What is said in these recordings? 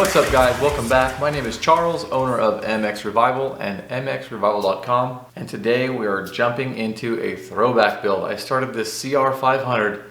What's up guys, welcome back. My name is Charles, owner of mXrevival and mXrevival.com, and today we are jumping into a throwback build. I started this CR500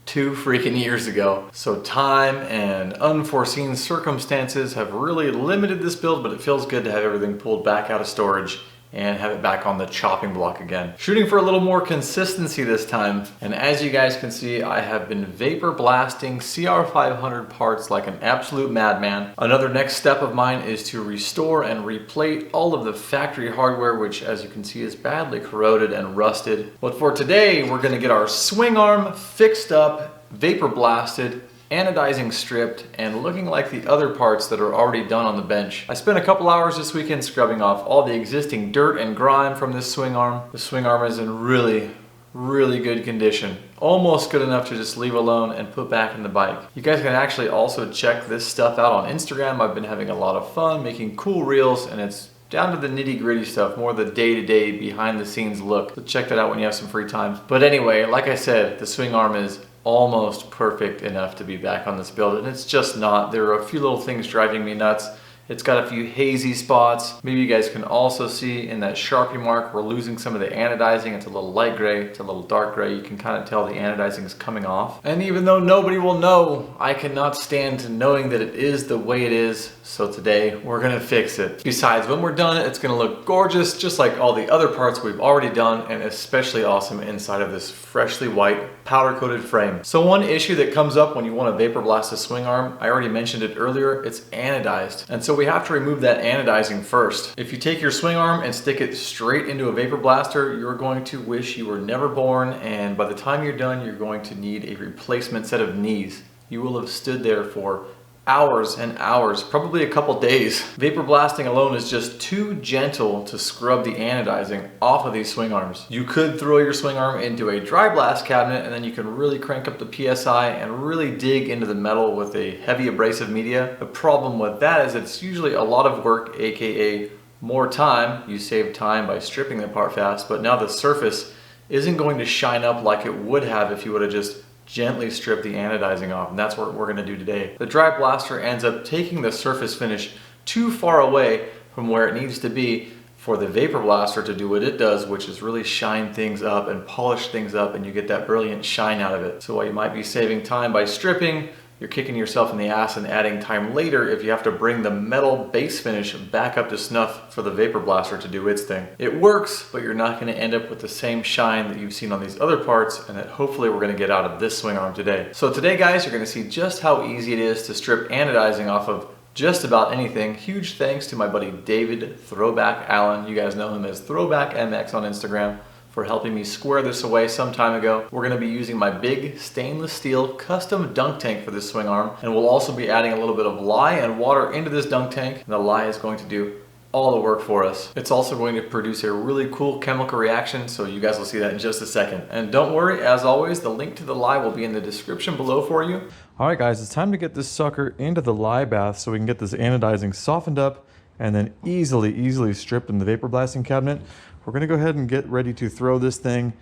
2 freaking years ago, so time and unforeseen circumstances have really limited this build, but it feels good to have everything pulled back out of storage and have it back on the chopping block again. Shooting for a little more consistency this time, and as you guys can see, I have been vapor blasting CR500 parts like an absolute madman. Another next step of mine is to restore and replate all of the factory hardware, which as you can see is badly corroded and rusted. But for today, we're gonna get our swing arm fixed up, vapor blasted, anodizing stripped, and looking like the other parts that are already done on the bench. I spent a couple hours this weekend scrubbing off all the existing dirt and grime from this swing arm. The swing arm is in really good condition. Almost good enough to just leave alone and put back in the bike. You guys can actually also check this stuff out on Instagram. I've been having a lot of fun making cool reels, and it's down to the nitty-gritty stuff, more the day-to-day behind-the-scenes look. So check that out when you have some free time. But anyway, like I said, the swing arm is almost perfect enough to be back on this build, and it's just not. There are a few little things driving me nuts. It's got a few hazy spots. Maybe you guys can also see in that Sharpie mark, we're losing some of the anodizing. It's a little light gray, it's a little dark gray. You can kind of tell the anodizing is coming off. And even though nobody will know, I cannot stand to knowing that it is the way it is. So today we're gonna fix it. Besides, when we're done, it's gonna look gorgeous, just like all the other parts we've already done, and especially awesome inside of this freshly white powder coated frame. So one issue that comes up when you want to vapor blast a swing arm, I already mentioned it earlier, it's anodized. And so we have to remove that anodizing first. If you take your swing arm and stick it straight into a vapor blaster, you're going to wish you were never born, and by the time you're done, you're going to need a replacement set of knees. You will have stood there for hours and hours, probably a couple days. Vapor blasting alone is just too gentle to scrub the anodizing off of these swing arms. You could throw your swing arm into a dry blast cabinet, and then you can really crank up the PSI and really dig into the metal with a heavy abrasive media. The problem with that is it's usually a lot of work, aka more time. You save time by stripping the part fast, but now the surface isn't going to shine up like it would have if you would have just gently strip the anodizing off, and that's what we're going to do today. The dry blaster ends up taking the surface finish too far away from where it needs to be for the vapor blaster to do what it does, which is really shine things up and polish things up, and you get that brilliant shine out of it. So while you might be saving time by stripping, you're kicking yourself in the ass and adding time later if you have to bring the metal base finish back up to snuff for the vapor blaster to do its thing. It works, but you're not going to end up with the same shine that you've seen on these other parts, and that hopefully we're going to get out of this swing arm today. So today guys, you're going to see just how easy it is to strip anodizing off of just about anything. Huge thanks to my buddy David Throwback Allen. You guys know him as Throwback MX on Instagram, for helping me square this away some time ago. We're gonna be using my big stainless steel custom dunk tank for this swing arm, and we'll also be adding a little bit of lye and water into this dunk tank, and the lye is going to do all the work for us. It's also going to produce a really cool chemical reaction, so you guys will see that in just a second. And don't worry, as always, the link to the lye will be in the description below for you. All right guys, it's time to get this sucker into the lye bath so we can get this anodizing softened up and then easily stripped in the vapor blasting cabinet. We're gonna go ahead and get ready to throw this thing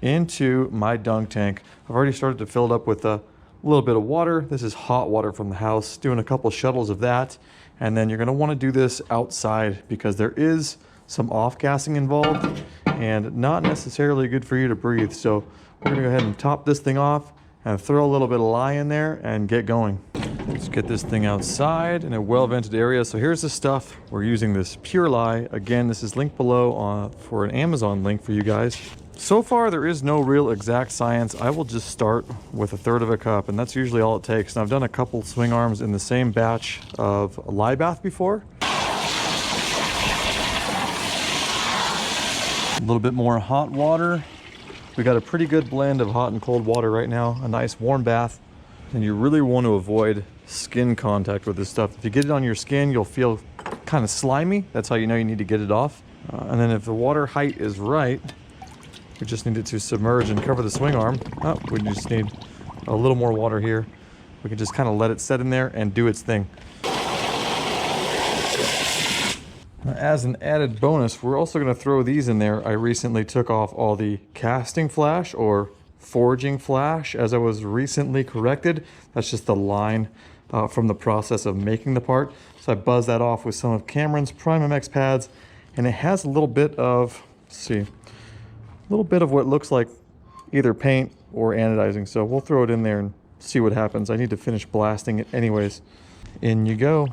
into my dunk tank. I've already started to fill it up with a little bit of water. This is hot water from the house, doing a couple shuttles of that. And then you're gonna wanna do this outside because there is some off-gassing involved and not necessarily good for you to breathe. So we're gonna go ahead and top this thing off and throw a little bit of lye in there and get going. Let's get this thing outside in a well-vented area. So here's the stuff. We're using this pure lye. Again, this is linked below for an Amazon link for you guys. So far, there is no real exact science. I will just start with 1/3 of a cup, and that's usually all it takes. And I've done a couple swing arms in the same batch of a lye bath before. A little bit more hot water. We got a pretty good blend of hot and cold water right now, a nice warm bath. And you really want to avoid skin contact with this stuff. If you get it on your skin, you'll feel kind of slimy. That's how you know you need to get it off. And then if the water height is right, we just need it to submerge and cover the swing arm. Oh, we just need a little more water here. We can just kind of let it set in there and do its thing. As an added bonus, we're also going to throw these in there. I recently took off all the casting flash, or forging flash, as I was recently corrected. That's just the line from the process of making the part. So I buzzed that off with some of Cameron's Prime MX pads, and it has a little bit of, let's see, a little bit of what looks like either paint or anodizing. So we'll throw it in there and see what happens. I need to finish blasting it anyways. In you go.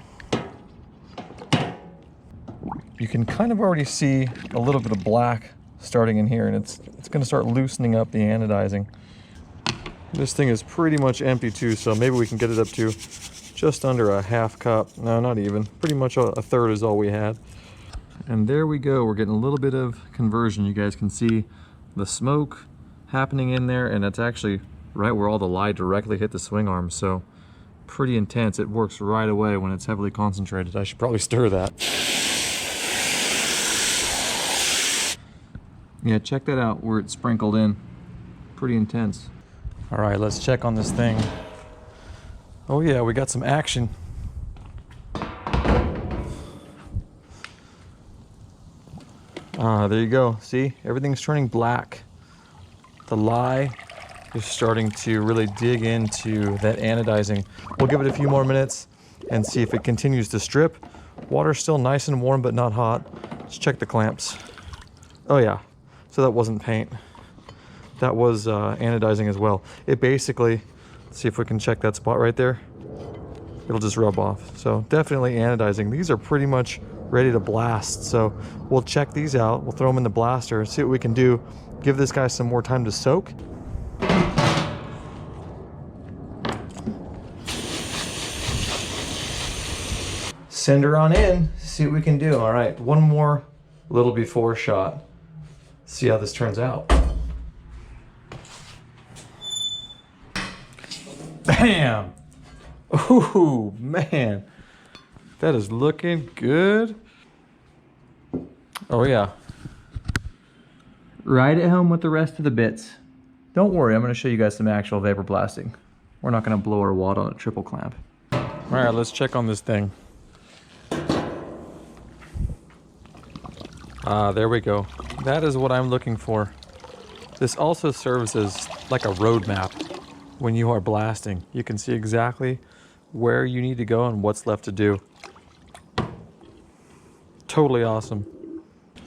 You can kind of already see a little bit of black starting in here, and it's going to start loosening up the anodizing. This thing is pretty much empty too, so maybe we can get it up to just under a half cup. No, not even. Pretty much a third is all we had. And there we go. We're getting a little bit of conversion. You guys can see the smoke happening in there, and it's actually right where all the lye directly hit the swing arm. So pretty intense. It works right away when it's heavily concentrated. I should probably stir that. Yeah, check that out where it's sprinkled in. Pretty intense. All right, let's check on this thing. Oh yeah, we got some action. There you go. See, everything's turning black. The lye is starting to really dig into that anodizing. We'll give it a few more minutes and see if it continues to strip. Water's still nice and warm, but not hot. Let's check the clamps. Oh yeah. So that wasn't paint. That was anodizing as well. It basically, let's see if we can check that spot right there. It'll just rub off. So definitely anodizing. These are pretty much ready to blast. So we'll check these out. We'll throw them in the blaster, see what we can do. Give this guy some more time to soak. Send her on in, see what we can do. All right, one more little before shot. See how this turns out. Bam! Ooh, man. That is looking good. Oh yeah. Right at home with the rest of the bits. Don't worry, I'm gonna show you guys some actual vapor blasting. We're not gonna blow our wad on a triple clamp. All right, let's check on this thing. There we go. That is what I'm looking for. This also serves as like a roadmap when you are blasting. You can see exactly where you need to go and what's left to do. Totally awesome.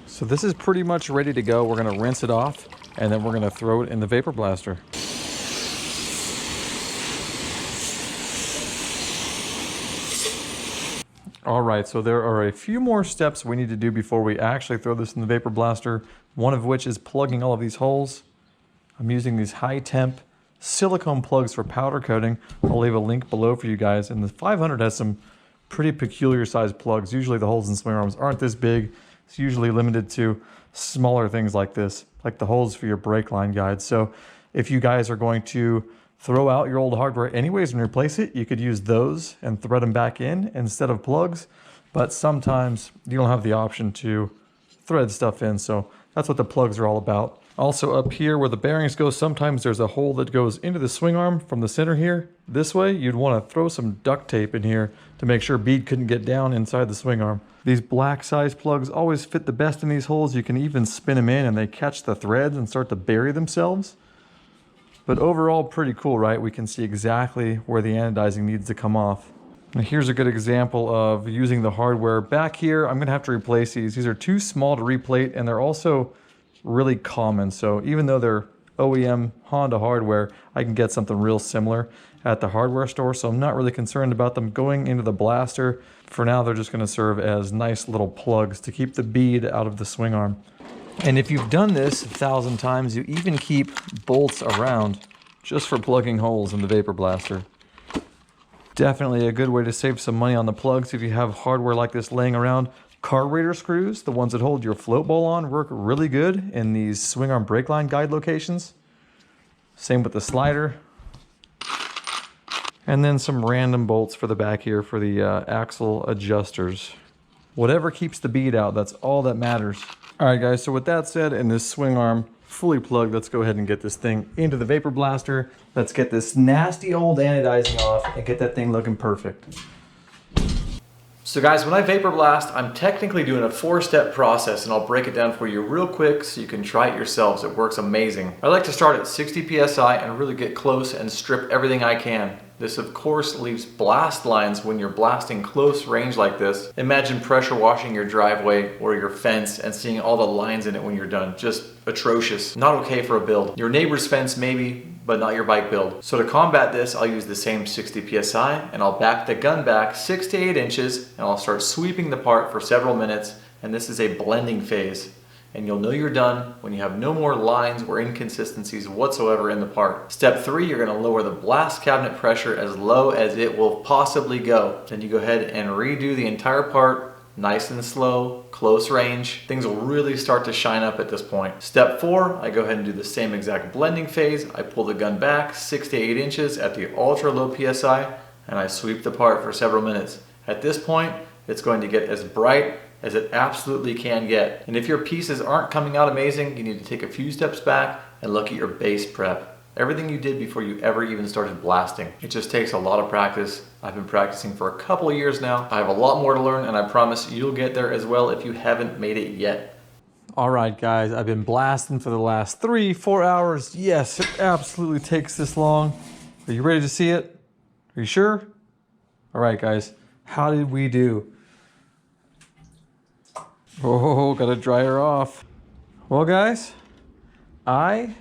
So this is pretty much ready to go. We're gonna rinse it off and then we're gonna throw it in the vapor blaster. All right, so there are a few more steps we need to do before we actually throw this in the vapor blaster, one of which is plugging all of these holes. I'm using these high temp silicone plugs for powder coating. I'll leave a link below for you guys. And the 500 has some pretty peculiar sized plugs. Usually the holes in swing arms aren't this big. It's usually limited to smaller things like this, like the holes for your brake line guides. So if you guys are going to throw out your old hardware anyways and replace it, you could use those and thread them back in instead of plugs. But sometimes you don't have the option to thread stuff in, so that's what the plugs are all about. Also up here where the bearings go, sometimes there's a hole that goes into the swing arm from the center here. This way, you'd want to throw some duct tape in here to make sure bead couldn't get down inside the swing arm. These black size plugs always fit the best in these holes. You can even spin them in and they catch the threads and start to bury themselves. But overall, pretty cool, right? We can see exactly where the anodizing needs to come off. Now here's a good example of using the hardware. Back here, I'm gonna have to replace these. These are too small to replate and they're also really common. So even though they're OEM Honda hardware, I can get something real similar at the hardware store. So I'm not really concerned about them going into the blaster. For now, they're just gonna serve as nice little plugs to keep the bead out of the swing arm. And if you've done this 1,000 times, you even keep bolts around just for plugging holes in the vapor blaster. Definitely a good way to save some money on the plugs if you have hardware like this laying around. Carburetor screws, the ones that hold your float ball on, work really good in these swing arm brake line guide locations. Same with the slider. And then some random bolts for the back here for the axle adjusters. Whatever keeps the bead out, that's all that matters. All right guys, so with that said, and this swing arm fully plugged, let's go ahead and get this thing into the vapor blaster. Let's get this nasty old anodizing off and get that thing looking perfect. So guys, when I vapor blast, I'm technically doing a 4-step process, and I'll break it down for you real quick so you can try it yourselves. It works amazing. I like to start at 60 PSI and really get close and strip everything I can. This of course leaves blast lines when you're blasting close range like this. Imagine pressure washing your driveway or your fence and seeing all the lines in it when you're done. Just atrocious. Not okay for a build. Your neighbor's fence maybe, but not your bike build. So to combat this, I'll use the same 60 psi and I'll back the gun back 6 to 8 inches and I'll start sweeping the part for several minutes, and this is a blending phase. And you'll know you're done when you have no more lines or inconsistencies whatsoever in the part. Step 3, you're gonna lower the blast cabinet pressure as low as it will possibly go. Then you go ahead and redo the entire part, nice and slow, close range. Things will really start to shine up at this point. Step 4, I go ahead and do the same exact blending phase. I pull the gun back 6 to 8 inches at the ultra low PSI, and I sweep the part for several minutes. At this point, it's going to get as bright as it absolutely can get. And if your pieces aren't coming out amazing, you need to take a few steps back and look at your base prep. Everything you did before you ever even started blasting. It just takes a lot of practice. I've been practicing for a couple of years now. I have a lot more to learn, and I promise you'll get there as well if you haven't made it yet. All right, guys, I've been blasting for the last 3-4 hours. Yes, it absolutely takes this long. Are you ready to see it? Are you sure? All right, guys, how did we do? Oh, gotta dry her off. Well, guys, I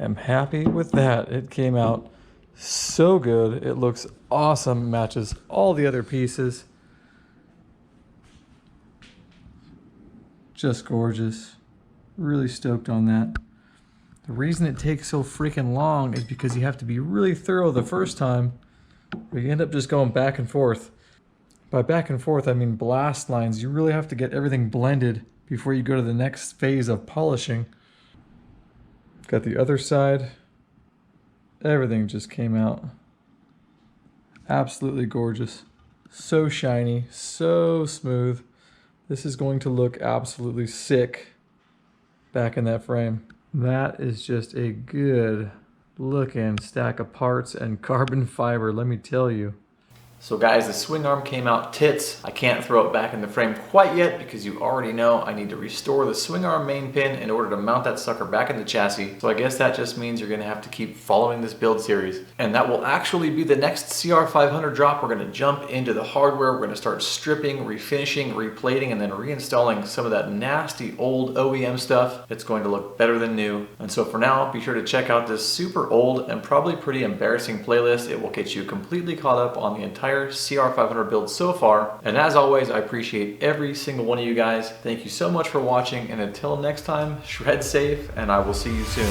am happy with that. It came out so good. It looks awesome, matches all the other pieces. Just gorgeous. Really stoked on that. The reason it takes so freaking long is because you have to be really thorough the first time, or you end up just going back and forth. By back and forth, I mean blast lines. You really have to get everything blended before you go to the next phase of polishing. Got the other side. Everything just came out absolutely gorgeous. So shiny, so smooth. This is going to look absolutely sick back in that frame. That is just a good looking stack of parts and carbon fiber, let me tell you. So guys, the swing arm came out tits. I can't throw it back in the frame quite yet because you already know I need to restore the swing arm main pin in order to mount that sucker back in the chassis. So I guess that just means you're gonna have to keep following this build series. And that will actually be the next CR500 drop. We're gonna jump into the hardware. We're gonna start stripping, refinishing, replating, and then reinstalling some of that nasty old OEM stuff. It's going to look better than new. And so for now, be sure to check out this super old and probably pretty embarrassing playlist. It will get you completely caught up on the entire CR500 build so far. And as always, I appreciate every single one of you guys. Thank you so much for watching, and until next time, shred safe, and I will see you soon.